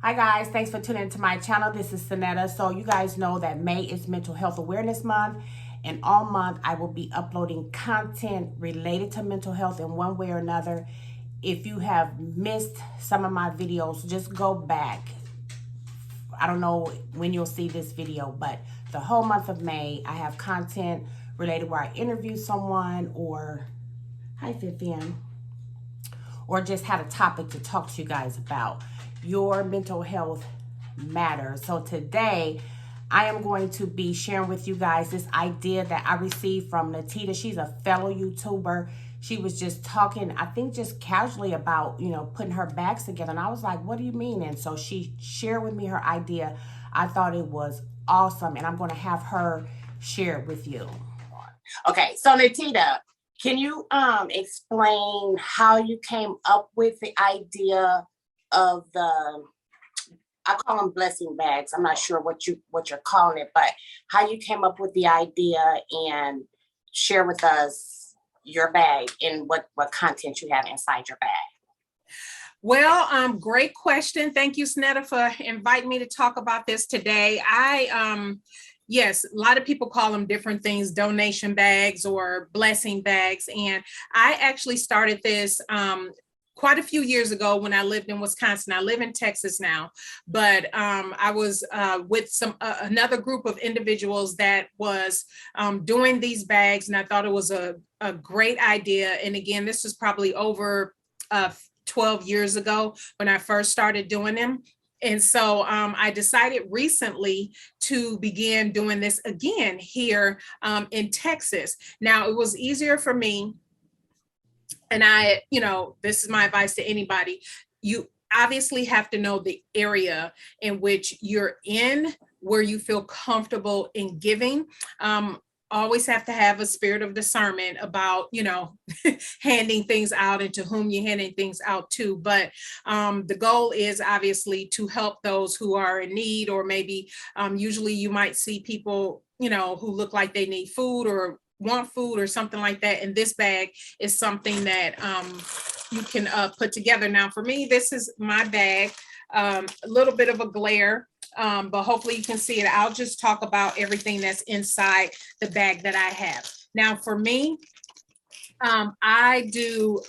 Hi guys, thanks for tuning into my channel. This is Sewnaturaldane. So you guys know that May is Mental Health Awareness Month, and all month I will be uploading content related to mental health in one way or another. If you have missed some of my videos, just go back. I don't know when you'll see this video, but the whole month of May I have content related where I interview someone, or hi Vivian, or just had a topic to talk to you guys about. Your mental health matters. So today I am going to be sharing with you guys this idea that I received from Natita. She's a fellow YouTuber. She was just talking, I think just casually about, putting her bags together. And I was like, what do you mean? And so she shared with me her idea. I thought it was awesome. And I'm going to have her share it with you. Okay, so Natita, can you explain how you came up with the idea of I call them blessing bags. I'm not sure what you're calling it, but how you came up with the idea, and share with us your bag and what content you have inside your bag. Well, great question. Thank you, Snetta, for inviting me to talk about this today. Yes, a lot of people call them different things, donation bags or blessing bags. And I actually started this quite a few years ago when I lived in Wisconsin. I live in Texas now, but I was with another group of individuals that was doing these bags, and I thought it was a great idea. And again, this was probably over 12 years ago when I first started doing them. And so I decided recently to begin doing this again here in Texas. Now, it was easier for me. And this is my advice to anybody. You obviously have to know the area in which you're in, where you feel comfortable in giving. Always have to have a spirit of discernment about, handing things out and to whom you're handing things out to. But the goal is obviously to help those who are in need, or maybe usually you might see people, who look like they need food or want food or something like that. And this bag is something that you can put together. Now, for me, this is my bag, a little bit of a glare. But hopefully you can see it. I'll just talk about everything that's inside the bag that I have. Now, for me, I do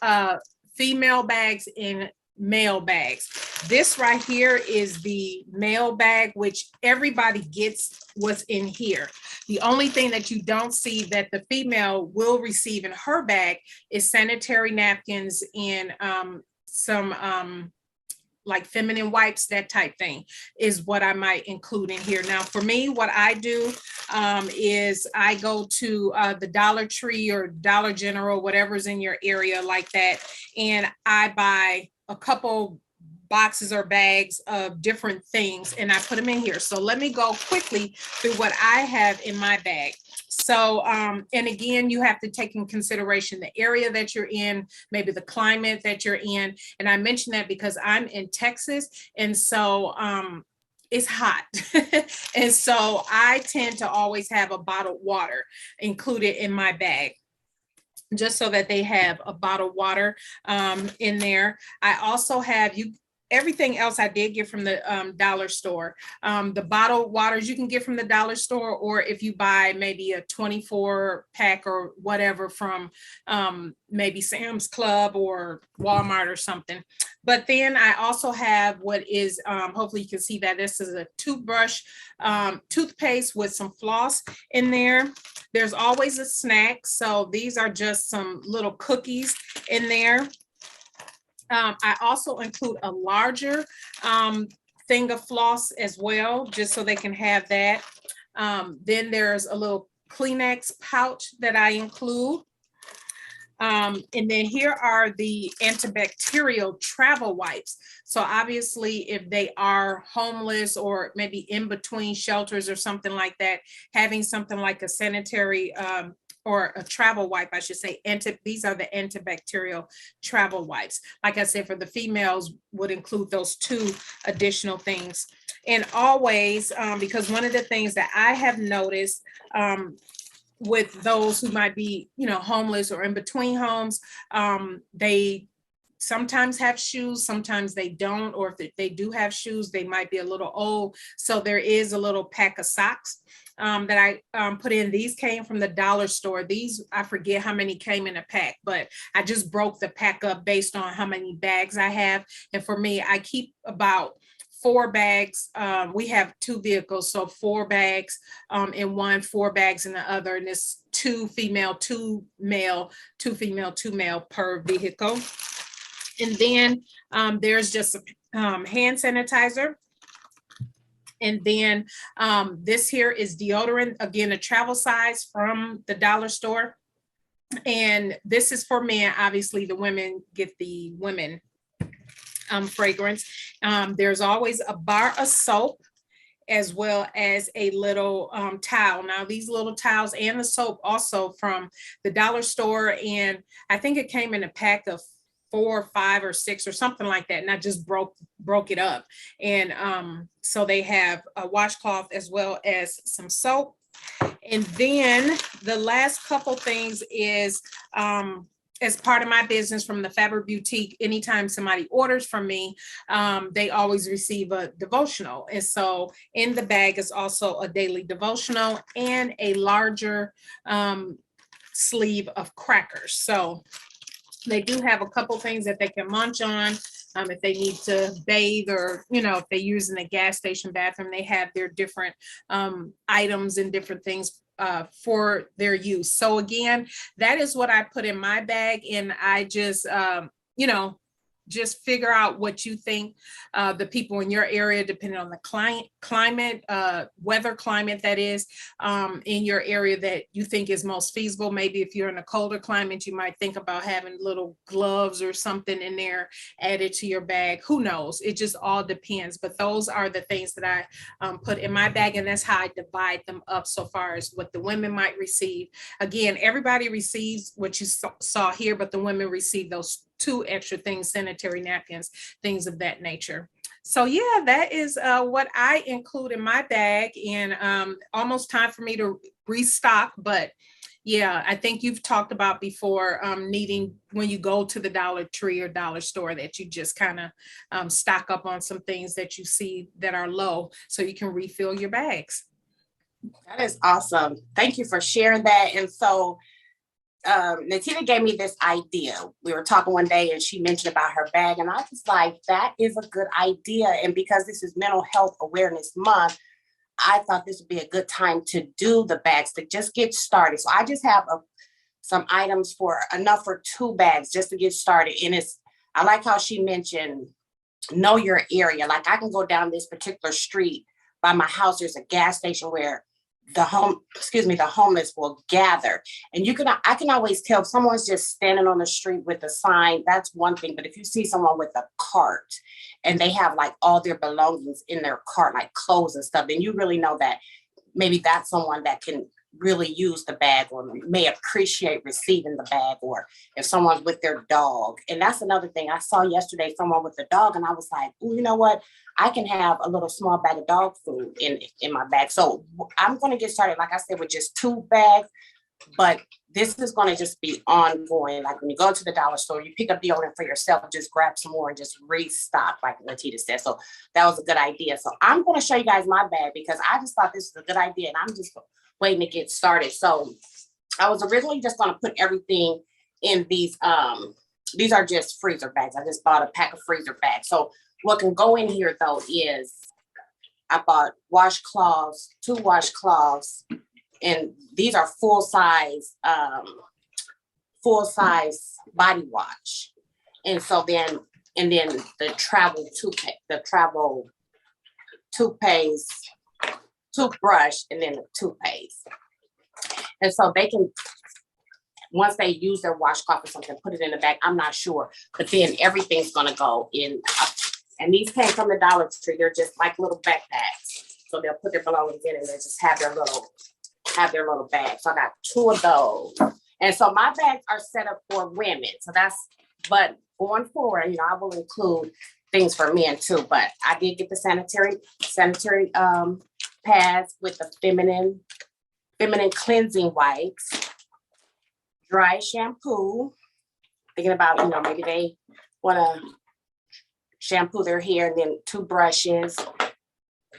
female bags and male bags. This right here is the male bag, which everybody gets what's in here. The only thing that you don't see that the female will receive in her bag is sanitary napkins and some like feminine wipes, that type thing is what I might include in here. Now, for me, what I do is I go to the Dollar Tree or Dollar General, whatever's in your area like that, and I buy a couple boxes or bags of different things, and I put them in here. So let me go quickly through what I have in my bag. So, and again, you have to take in consideration the area that you're in, maybe the climate that you're in. And I mention that because I'm in Texas, and so it's hot. And so I tend to always have a bottled water included in my bag, just so that they have a bottled water in there. I also have everything else I did get from the dollar store. The bottled waters you can get from the dollar store, or if you buy maybe a 24 pack or whatever from maybe Sam's Club or Walmart or something. But then I also have what is, hopefully you can see that this is a toothbrush, toothpaste with some floss in there. There's always a snack. So these are just some little cookies in there. I also include a larger thing of floss as well, just so they can have that. Then there's a little Kleenex pouch that I include. And then here are the antibacterial travel wipes. So obviously, if they are homeless or maybe in between shelters or something like that, having something like a sanitary or a travel wipe, I should say. These are the antibacterial travel wipes. Like I said, for the females would include those two additional things. And always, because one of the things that I have noticed with those who might be, homeless or in between homes, they sometimes have shoes, sometimes they don't, or if they do have shoes, they might be a little old. So there is a little pack of socks that I put in. These came from the dollar store. These, I forget how many came in a pack, but I just broke the pack up based on how many bags I have. And for me, I keep about 4 bags. We have 2 vehicles, so 4 bags in one, 4 bags in the other, and it's 2 female, 2 male, 2 female, 2 male per vehicle. And then there's just a hand sanitizer. And then this here is deodorant, again, a travel size from the dollar store. And this is for men. Obviously, the women get the women fragrance. There's always a bar of soap as well as a little towel. Now, these little towels and the soap also from the dollar store. And I think it came in a pack of 4 or 5 or 6 or something like that. And I just broke it up. And so they have a washcloth as well as some soap. And then the last couple things is as part of my business from the Fabric Boutique, anytime somebody orders from me, they always receive a devotional. And so in the bag is also a daily devotional and a larger sleeve of crackers. So they do have a couple things that they can munch on if they need to bathe, or, you know, if they use in a gas station bathroom, they have their different items and different things for their use. So again, that is what I put in my bag. And I just, you know, just figure out what you think the people in your area, depending on the climate, weather climate that is in your area that you think is most feasible. Maybe if you're in a colder climate, you might think about having little gloves or something in there added to your bag. Who knows? It just all depends. But those are the things that I put in my bag, and that's how I divide them up so far as what the women might receive. Again, everybody receives what you saw here, but the women receive those 2 extra things, sanitary napkins, things of that nature. So yeah, that is what I include in my bag, and almost time for me to restock. But yeah, I think you've talked about before needing, when you go to the Dollar Tree or dollar store, that you just kind of stock up on some things that you see that are low so you can refill your bags. That is awesome. Thank you for sharing that. And so Natina gave me this idea. We were talking one day and she mentioned about her bag, and I was like, that is a good idea. And because this is Mental Health Awareness Month, I thought this would be a good time to do the bags to just get started. So I just have some items for enough for 2 bags just to get started. And I like how she mentioned, know your area. Like, I can go down this particular street by my house. There's a gas station where the homeless will gather. And I can always tell if someone's just standing on the street with a sign, that's one thing. But if you see someone with a cart and they have like all their belongings in their cart, like clothes and stuff, then you really know that maybe that's someone that can really use the bag or may appreciate receiving the bag, or if someone's with their dog. And that's another thing. I saw yesterday someone with a dog, and I was like, oh, you know what? I can have a little small bag of dog food in my bag. So I'm going to get started, like I said, with just 2 bags, but this is going to just be ongoing. Like when you go to the dollar store, you pick up deodorant for yourself, just grab some more and just restock, like Latita said. So that was a good idea. So I'm going to show you guys my bag because I just thought this was a good idea, and I'm just waiting to get started. So I was originally just going to put everything in these are just freezer bags. I just bought a pack of freezer bags. So what can go in here though is I bought washcloths, 2 washcloths, and these are full size body wash. And so then the travel toothpaste, toothbrush, and then the toothpaste. And so they can, once they use their washcloth or something, put it in the bag. I'm not sure, but then everything's gonna go in. And these came from the Dollar Tree. They're just like little backpacks. So they'll put their belongings in and they just have their little bags. So I got 2 of those. And so my bags are set up for women. So but going forward, you know, I will include things for men too. But I did get the sanitary pads with the feminine cleansing wipes, dry shampoo. Thinking about, you know, maybe they want to shampoo their hair, and then 2 brushes,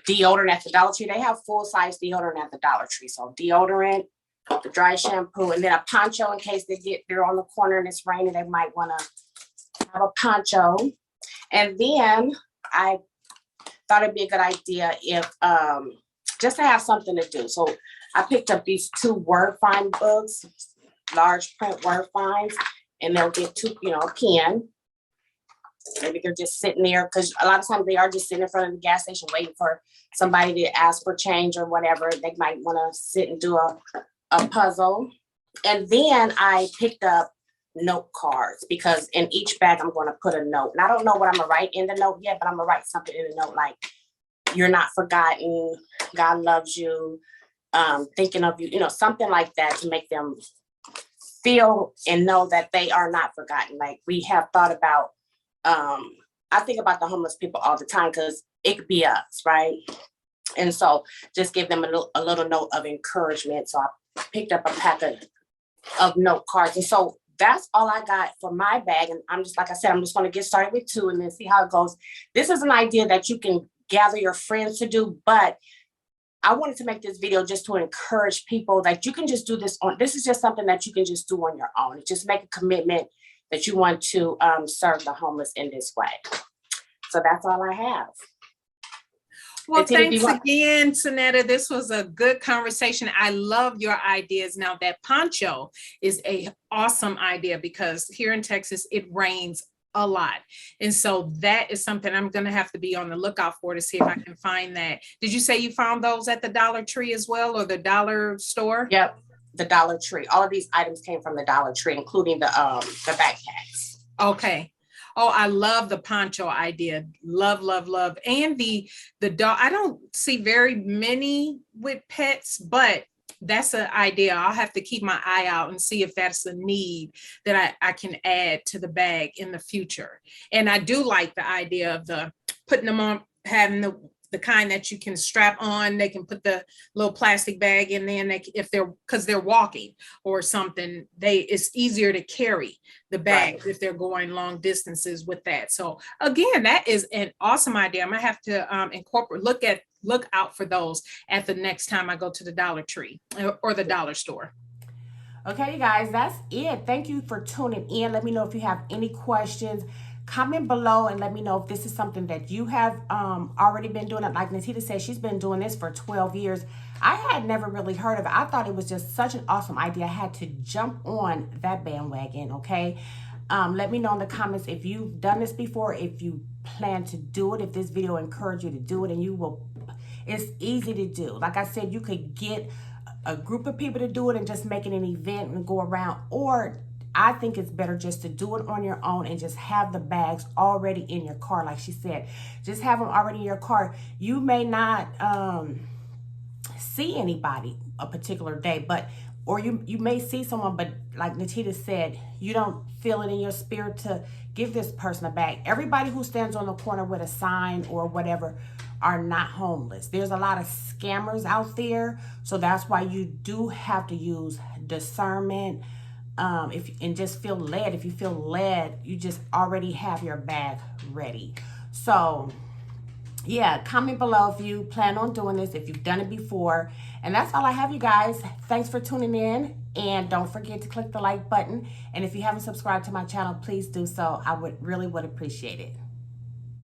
deodorant at the Dollar Tree. They have full-size deodorant at the Dollar Tree. So deodorant, the dry shampoo, and then a poncho in case they're on the corner and it's raining. They might want to have a poncho. And then I thought it'd be a good idea if just to have something to do. So I picked up these 2 word find books, large print word finds, and they'll get 2, a pen. Maybe they're just sitting there, because a lot of times they are just sitting in front of the gas station waiting for somebody to ask for change or whatever. They might want to sit and do a puzzle. And then I picked up note cards, because in each bag I'm going to put a note. And I don't know what I'm going to write in the note yet, but I'm going to write something in the note like, you're not forgotten, God loves you, thinking of you, something like that, to make them feel and know that they are not forgotten. Like, we have thought about, I think about the homeless people all the time, because it could be us, right? And so just give them a little note of encouragement. So I picked up a pack of note cards. And so that's all I got for my bag. And I'm just, like I said, I'm just going to get started with 2 and then see how it goes. This is an idea that you can gather your friends to do, but I wanted to make this video just to encourage people that you can just do this this is just something that you can just do on your own. Just make a commitment that you want to serve the homeless in this way. So that's all I have. Well, thanks again, Sewnaturaldane. This was a good conversation. I love your ideas. Now, that poncho is an awesome idea, because here in Texas, it rains a lot. And so that is something I'm going to have to be on the lookout for, to see if I can find that. Did you say you found those at the Dollar Tree as well, or the dollar store? Yep, the Dollar Tree. All of these items came from the Dollar Tree, including the backpacks. Okay. Oh, I love the poncho idea. Love, love, love. And the dog. I don't see very many with pets, but that's an idea. I'll have to keep my eye out and see if that's a need that I can add to the bag in the future. And I do like the idea of putting them on, having the kind that you can strap on. They can put the little plastic bag in there, and because they're walking or something, it's easier to carry the bag if they're going long distances with that. So again, that is an awesome idea. I'm gonna have to look out for those at the next time I go to the Dollar Tree or the dollar store. Okay, you guys, that's it. Thank you for tuning in. Let me know if you have any questions. Comment below and let me know if this is something that you have already been doing. Like Natita said, she's been doing this for 12 years. I had never really heard of it. I thought it was just such an awesome idea. I had to jump on that bandwagon, okay? Let me know in the comments if you've done this before, if you plan to do it, if this video encouraged you to do it, and you will. It's easy to do. Like I said, you could get a group of people to do it and just make it an event and go around, or I think it's better just to do it on your own and just have the bags already in your car. Like she said, just have them already in your car. You may not see anybody a particular day, or you may see someone, but like Natita said, you don't feel it in your spirit to give this person a bag. Everybody who stands on the corner with a sign or whatever are not homeless. There's a lot of scammers out there, so that's why you do have to use discernment. And just feel led. If you feel led, you just already have your bag ready. So yeah, comment below if you plan on doing this, if you've done it before. And that's all I have, you guys. Thanks for tuning in, and don't forget to click the like button. And if you haven't subscribed to my channel, please do so. I would really appreciate it.